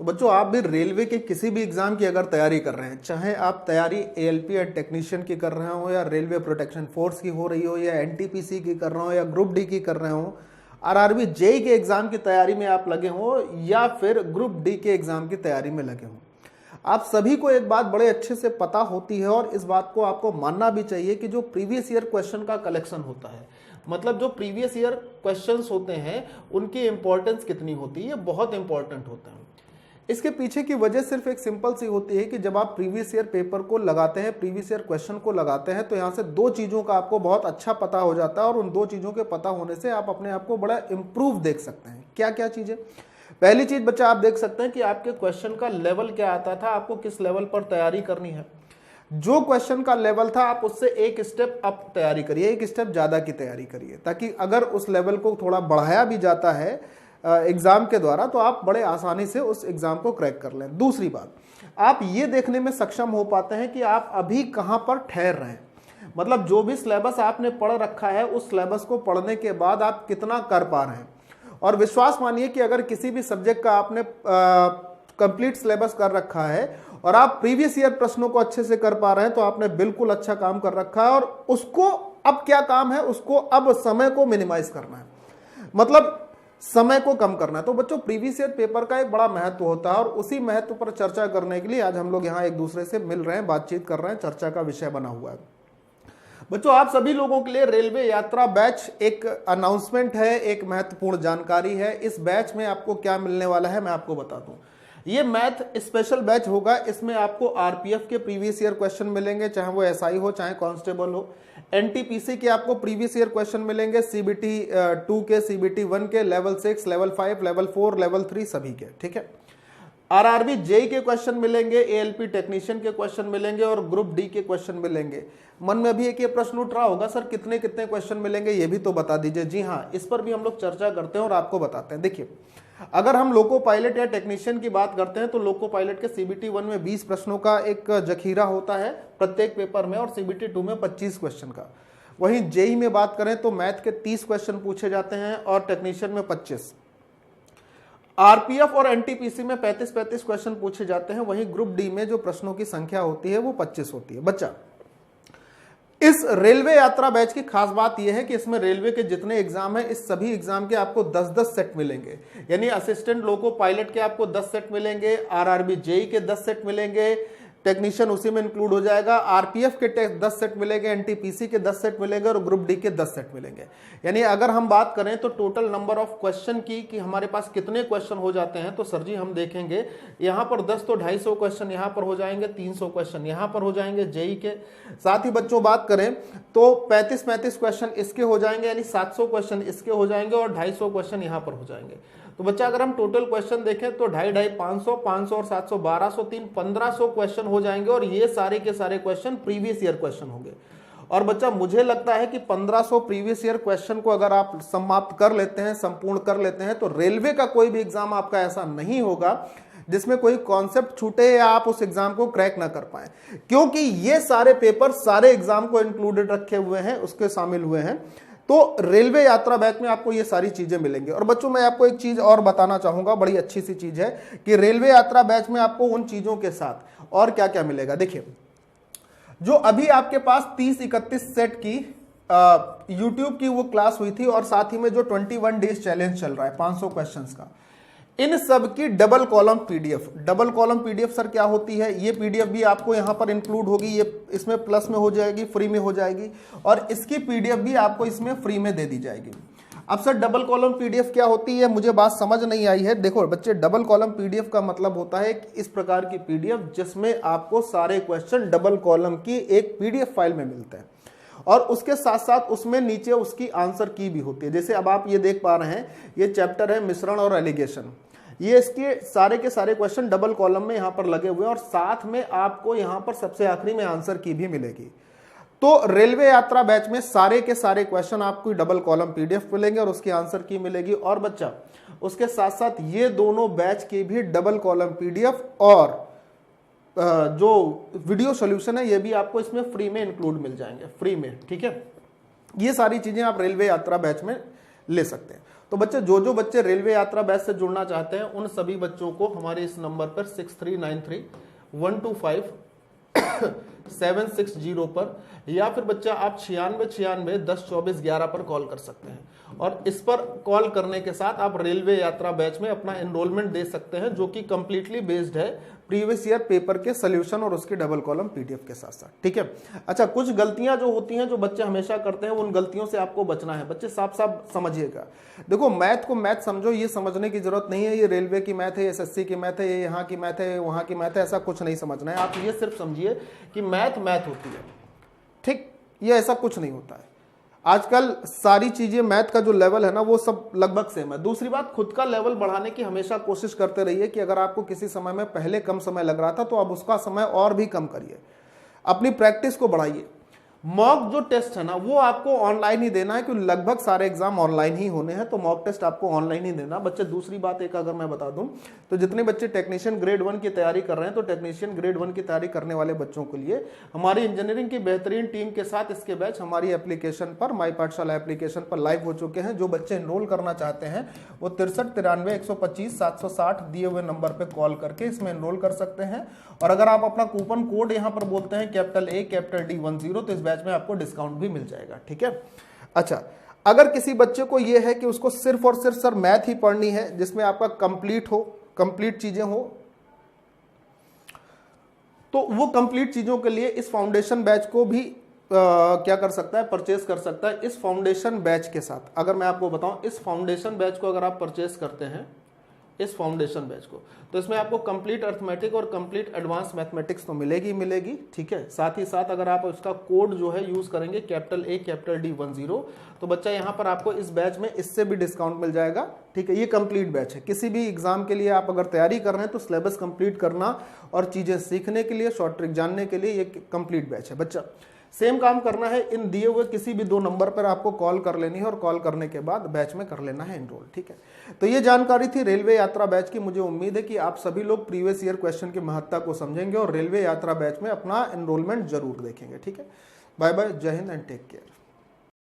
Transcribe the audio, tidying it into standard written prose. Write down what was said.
तो बच्चों आप भी रेलवे के किसी भी एग्जाम की अगर तैयारी कर रहे हैं, चाहे आप तैयारी एएलपी या टेक्नीशियन की कर रहे हो, या रेलवे प्रोटेक्शन फोर्स की हो रही हो, या एनटीपीसी की कर रहे हो, या ग्रुप डी की कर रहे हो, आरआरबी जेई के एग्जाम की तैयारी में आप लगे हो, या फिर ग्रुप डी के एग्जाम की तैयारी में लगे हो, आप सभी को एक बात बड़े अच्छे से पता होती है और इस बात को आपको मानना भी चाहिए कि जो प्रीवियस ईयर क्वेश्चन का कलेक्शन होता है, मतलब जो प्रीवियस ईयर क्वेश्चंस होते हैं उनकी इंपॉर्टेंस कितनी होती है, ये बहुत इंपॉर्टेंट होता है। इसके पीछे की वजह सिर्फ एक सिंपल सी होती है कि जब आप प्रीवियस ईयर पेपर को लगाते हैं, प्रीवियस ईयर क्वेश्चन को लगाते हैं, तो यहाँ से दो चीज़ों का आपको बहुत अच्छा पता हो जाता है और उन दो चीज़ों के पता होने से आप अपने आप को बड़ा इम्प्रूव देख सकते हैं। क्या क्या चीज़ें? पहली चीज़ बच्चा आप देख सकते हैं कि आपके क्वेश्चन का लेवल क्या आता था, आपको किस लेवल पर तैयारी करनी है। जो क्वेश्चन का लेवल था आप उससे एक स्टेप अप तैयारी करिए, एक स्टेप ज़्यादा की तैयारी करिए, ताकि अगर उस लेवल को थोड़ा बढ़ाया भी जाता है एग्जाम के द्वारा तो आप बड़े आसानी से उस एग्जाम को क्रैक कर लें। दूसरी बात, आप ये देखने में सक्षम हो पाते हैं कि आप अभी कहाँ पर ठहर रहे हैं, मतलब जो भी सिलेबस आपने पढ़ रखा है उस सिलेबस को पढ़ने के बाद आप कितना कर पा रहे हैं। और विश्वास मानिए कि अगर किसी भी सब्जेक्ट का आपने कंप्लीट सिलेबस कर रखा है और आप प्रीवियस ईयर प्रश्नों को अच्छे से कर पा रहे हैं तो आपने बिल्कुल अच्छा काम कर रखा है। और उसको अब क्या काम है, उसको अब समय को मिनिमाइज करना है, मतलब समय को कम करना है। तो बच्चों प्रीवियस ईयर पेपर का एक बड़ा महत्व होता है और उसी महत्व पर चर्चा करने के लिए आज हम लोग यहाँ एक दूसरे से मिल रहे हैं, बातचीत कर रहे हैं, चर्चा का विषय बना हुआ है। बच्चों आप सभी लोगों के लिए रेलवे यात्रा बैच एक अनाउंसमेंट है, एक महत्वपूर्ण जानकारी है। इस बैच में आपको क्या मिलने वाला है मैं आपको बता दूं। ये मैथ स्पेशल बैच होगा, इसमें आपको आरपीएफ के प्रीवियस ईयर क्वेश्चन मिलेंगे, चाहे वो एसआई हो चाहे कांस्टेबल हो। एनटीपीसी के आपको प्रीवियस ईयर क्वेश्चन मिलेंगे, सीबीटी 2 के, सीबीटी 1 के, लेवल 6, लेवल 5, लेवल 4, लेवल 3 सभी के, ठीक है। आरआरबी जेई के क्वेश्चन मिलेंगे, एएलपी टेक्नीशियन के क्वेश्चन मिलेंगे और ग्रुप डी के क्वेश्चन मिलेंगे। मन में अभी एक ये प्रश्न उठ रहा होगा, सर कितने कितने क्वेश्चन मिलेंगे ये भी तो बता दीजिए। जी हाँ, इस पर भी हम लोग चर्चा करते हैं और आपको बताते हैं। देखिए, अगर हम लोको पायलट या टेक्नीशियन की बात करते हैं तो लोको पायलट के सीबीटी 1 में 20 प्रश्नों का एक जखीरा होता है प्रत्येक पेपर में और सीबीटी 2 में 25 क्वेश्चन का। वहीं जेई में बात करें तो मैथ के 30 क्वेश्चन पूछे जाते हैं और टेक्नीशियन में 25। आरपीएफ और एनटीपीसी में 35-35 क्वेश्चन पूछे जाते हैं। वहीं ग्रुप डी में जो प्रश्नों की संख्या होती है वो 25 होती है। बच्चा, इस रेलवे यात्रा बैच की खास बात यह है कि इसमें रेलवे के जितने एग्जाम है इस सभी एग्जाम के आपको 10-10 सेट मिलेंगे, यानी असिस्टेंट लोको पायलट के आपको 10 सेट मिलेंगे, आरआरबी जेई के 10 सेट मिलेंगे, टेक्नीशियन उसी में इंक्लूड हो जाएगा, आरपीएफ के 10 सेट मिलेंगे, एनटीपीसी के 10 सेट मिलेंगे और ग्रुप डी के 10 सेट मिलेंगे। यानी अगर हम बात करें तो टोटल नंबर ऑफ क्वेश्चन की कि हमारे पास कितने क्वेश्चन हो जाते हैं, तो सर जी हम देखेंगे यहाँ पर 10 तो 250 क्वेश्चन यहाँ पर हो जाएंगे, 300 क्वेश्चन यहाँ पर हो जाएंगे जेई के। साथ ही बच्चों बात करें तो 35-35 क्वेश्चन इसके हो जाएंगे, यानी 700 क्वेश्चन इसके हो जाएंगे और 250 क्वेश्चन यहाँ पर हो जाएंगे। तो बच्चा अगर हम टोटल क्वेश्चन देखें तो 250, 500, 500 और 700, 1200, 3, 1500 क्वेश्चन हो जाएंगे और ये सारे के सारे क्वेश्चन प्रीवियस ईयर क्वेश्चन होंगे। और बच्चा मुझे लगता है कि 1500 प्रीवियस ईयर क्वेश्चन को अगर आप समाप्त कर लेते हैं, संपूर्ण कर लेते हैं, तो रेलवे का कोई भी एग्जाम आपका ऐसा नहीं होगा जिसमें कोई कॉन्सेप्ट छूटे या आप उस एग्जाम को क्रैक ना कर पाए, क्योंकि ये सारे पेपर सारे एग्जाम को इंक्लूडेड रखे हुए हैं, उसके शामिल हुए हैं। तो रेलवे यात्रा बैच में आपको ये सारी चीजें मिलेंगी। और बच्चों मैं आपको एक चीज और बताना चाहूंगा, बड़ी अच्छी सी चीज है कि रेलवे यात्रा बैच में आपको उन चीजों के साथ और क्या क्या मिलेगा। देखिए, जो अभी आपके पास 30-31 सेट की यूट्यूब की वो क्लास हुई थी और साथ ही में जो 21 डेज चैलेंज चल रहा है 500 क्वेश्चंस का, इन सब की double column PDF. Double column PDF sir क्या होती है, ये पीडीएफ भी आपको यहाँ पर इंक्लूड होगी, ये इसमें प्लस में हो जाएगी, फ्री में हो जाएगी, और इसकी पीडीएफ भी आपको इसमें फ्री में दे दी जाएगी। अब सर डबल कॉलम पीडीएफ क्या होती है, मुझे बात समझ नहीं आई है। देखो बच्चे, डबल कॉलम पीडीएफ का मतलब होता है इस प्रकार की पीडीएफ जिसमें आपको सारे क्वेश्चन डबल कॉलम की एक पीडीएफ फाइल में मिलते हैं और उसके साथ साथ उसमें नीचे उसकी आंसर की भी होती है। जैसे अब आप ये देख पा रहे हैं, ये चैप्टर है मिश्रण और एलिगेशन, ये इसके सारे के सारे क्वेश्चन डबल कॉलम में यहाँ पर लगे हुए हैं और साथ में आपको यहाँ पर सबसे आखिरी में आंसर की भी मिलेगी। तो रेलवे यात्रा बैच में सारे के सारे क्वेश्चन आपको डबल कॉलम पीडीएफ मिलेंगे और उसकी आंसर की मिलेगी। और बच्चा, उसके साथ साथ ये दोनों बैच की भी डबल कॉलम पीडीएफ और जो वीडियो सॉल्यूशन है ये भी आपको इसमें फ्री में इंक्लूड मिल जाएंगे, फ्री में, ठीक है। ये सारी चीजें आप रेलवे यात्रा बैच में ले सकते हैं। तो बच्चे जो बच्चे रेलवे यात्रा बैच से जुड़ना चाहते हैं उन सभी बच्चों को हमारे इस नंबर पर 6393-125-760 पर, या फिर बच्चा आप 9696-1024-11 पर कॉल कर सकते हैं और इस पर कॉल करने के साथ आप रेलवे यात्रा बैच में अपना एनरोलमेंट दे सकते हैं, जो कि कंप्लीटली बेस्ड है प्रीवियस ईयर पेपर के सोल्यूशन और उसकी डबल कॉलम पीडीएफ के साथ साथ। ठीक है। अच्छा, कुछ गलतियां जो होती हैं जो बच्चे हमेशा करते हैं, उन गलतियों से आपको बचना है। बच्चे साफ साफ समझिएगा, देखो मैथ को मैथ समझो, ये समझने की जरूरत नहीं है ये रेलवे की मैथ है, एसएससी की मैथ है, ये यहाँ की मैथ है, वहां की मैथ है, ऐसा कुछ नहीं समझना है। आप ये सिर्फ समझिए कि मैथ मैथ होती है, ठीक, ये ऐसा कुछ नहीं होता है। आजकल सारी चीजें मैथ का जो लेवल है ना वो सब लगभग सेम है। दूसरी बात, खुद का लेवल बढ़ाने की हमेशा कोशिश करते रहिए कि अगर आपको किसी समय में पहले कम समय लग रहा था तो अब उसका समय और भी कम करिए, अपनी प्रैक्टिस को बढ़ाइए। मॉक जो टेस्ट है ना वो आपको ऑनलाइन ही देना है, क्योंकि लगभग सारे एग्जाम ऑनलाइन ही होने हैं, तो मॉक टेस्ट आपको ऑनलाइन ही देना। बच्चे दूसरी बात एक अगर मैं बता दूं तो जितने बच्चे टेक्नीशियन ग्रेड 1 की तैयारी कर रहे हैं, तो टेक्नीशियन ग्रेड 1 की तैयारी करने वाले बच्चों के लिए हमारी इंजीनियरिंग की बेहतरीन टीम के साथ इसके बैच हमारी एप्लीकेशन पर, माई पाठशाला एप्लीकेशन पर लाइव हो चुके हैं। जो बच्चे एनरोल करना चाहते हैं वो 6393-125-760 दिए हुए नंबर पर कॉल करके इसमें एनरोल कर सकते हैं। और अगर आप अपना कूपन कोड यहाँ पर बोलते हैं कैपिटल A कैपिटल D 10, तो इस बैच में आपको डिस्काउंट भी मिल जाएगा। ठीक है। अच्छा, अगर किसी बच्चे को यह है कि उसको सिर्फ और सिर्फ सर मैथ ही पढ़नी है जिसमें आपका कंप्लीट चीजें हो, तो वो कंप्लीट चीजों के लिए इस फाउंडेशन बैच को भी क्या कर सकता है, परचेस कर सकता है। इस फाउंडेशन बैच के साथ अगर मैं आपको बताऊं, इस फाउंडेशन बैच को अगर आप परचेस करते हैं, इस फाउंडेशन बैच को, तो इसमें आपको कंप्लीट अर्थमेटिक और कंप्लीट एडवांस मैथमेटिक्स तो मिलेगी। ठीक है। साथ ही साथ अगर आप उसका कोड जो है यूज करेंगे कैपिटल A कैपिटल D 10, तो बच्चा यहाँ पर आपको इस बैच में इससे भी डिस्काउंट मिल जाएगा। ठीक है। ये कंप्लीट बैच है। किसी भी एग्जाम के लिए आप अगर तैयारी कर रहे हैं तो सिलेबस कंप्लीट करना और चीजें सीखने के लिए, शॉर्ट ट्रिक जानने के लिए ये कंप्लीट बैच है। बच्चा सेम काम करना है, इन दिए हुए किसी भी 2 नंबर पर आपको कॉल कर लेनी है और कॉल करने के बाद बैच में कर लेना है एनरोल। ठीक है। तो ये जानकारी थी रेलवे यात्रा बैच की। मुझे उम्मीद है कि आप सभी लोग प्रीवियस ईयर क्वेश्चन की महत्ता को समझेंगे और रेलवे यात्रा बैच में अपना एनरोलमेंट जरूर देखेंगे। ठीक है। बाय बाय, जय हिंद एंड टेक केयर।